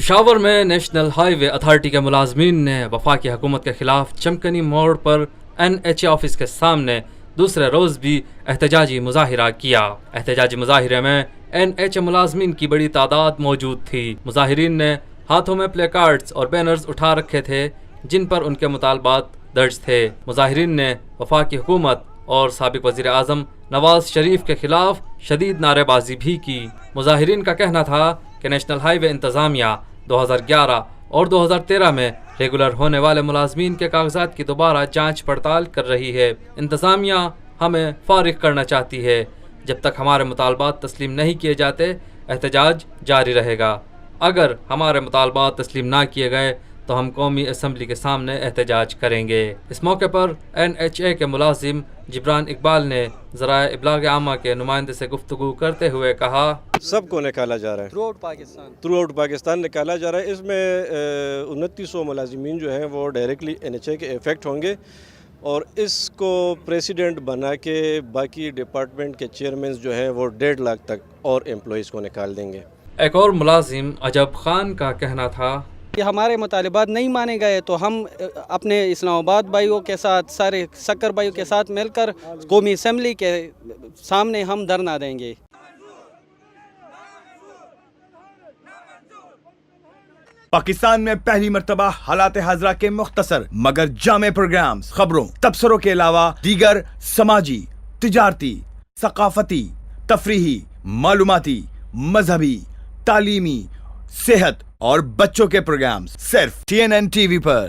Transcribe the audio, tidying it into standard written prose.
پشاور میں national high وے authority کے ملازمین نے وفاقی حکومت کے خلاف چمکنی موڑ پر NHA آفس کے سامنے دوسرے روز بھی احتجاجی مظاہرہ کیا۔ احتجاجی مظاہرے میں NHA ملازمین کی بڑی تعداد موجود تھی۔ مظاہرین نے ہاتھوں میں پلے کارڈز اور بینرز اٹھا رکھے تھے جن پر ان کے مطالبات درج تھے۔ مظاہرین نے وفاقی حکومت اور سابق وزیر اعظم نواز شریف کے خلاف شدید نعرے بازی بھی کی۔ مظاہرین کا کہنا تھا کہ نیشنل ہائی وے انتظامیہ 2011 اور 2013 میں ریگولر ہونے والے ملازمین کے کاغذات کی دوبارہ جانچ پڑتال کر رہی ہے۔ انتظامیہ ہمیں فارغ کرنا چاہتی ہے۔ جب تک ہمارے مطالبات تسلیم نہیں کیے جاتے احتجاج جاری رہے گا۔ اگر ہمارے مطالبات تسلیم نہ کیے گئے تو ہم قومی اسمبلی کے سامنے احتجاج کریں گے۔ اس موقع پر NHA کے ملازم جبران اقبال نے ذرائع ابلاغ عامہ کے نمائندے سے گفتگو کرتے ہوئے کہا، سب کو نکالا جا رہا ہے، تھرو آؤٹ پاکستان نکالا جا رہا ہے۔ اس میں 2900 ملازمین جو ہیں وہ ڈائریکٹلی NHA کے افیکٹ ہوں گے اور اس کو پریسیڈنٹ بنا کے باقی ڈپارٹمنٹ کے چیئرمینز جو ہیں وہ 1.5 لاکھ تک اور امپلائیز کو نکال دیں گے۔ ایک اور ملازم عجب خان کا کہنا تھا کہ ہمارے مطالبات نہیں مانے گئے تو ہم اپنے اسلام آباد بھائیوں کے ساتھ، سارے سکر بھائیوں کے ساتھ مل کر قومی اسمبلی کے سامنے ہم دھرنا دیں گے۔ پاکستان میں پہلی مرتبہ حالات حاضرہ کے مختصر مگر جامع پروگرامز، خبروں، تبصروں کے علاوہ دیگر سماجی، تجارتی، ثقافتی، تفریحی، معلوماتی، مذہبی، تعلیمی، صحت اور بچوں کے پروگرامز صرف TNN TV پر۔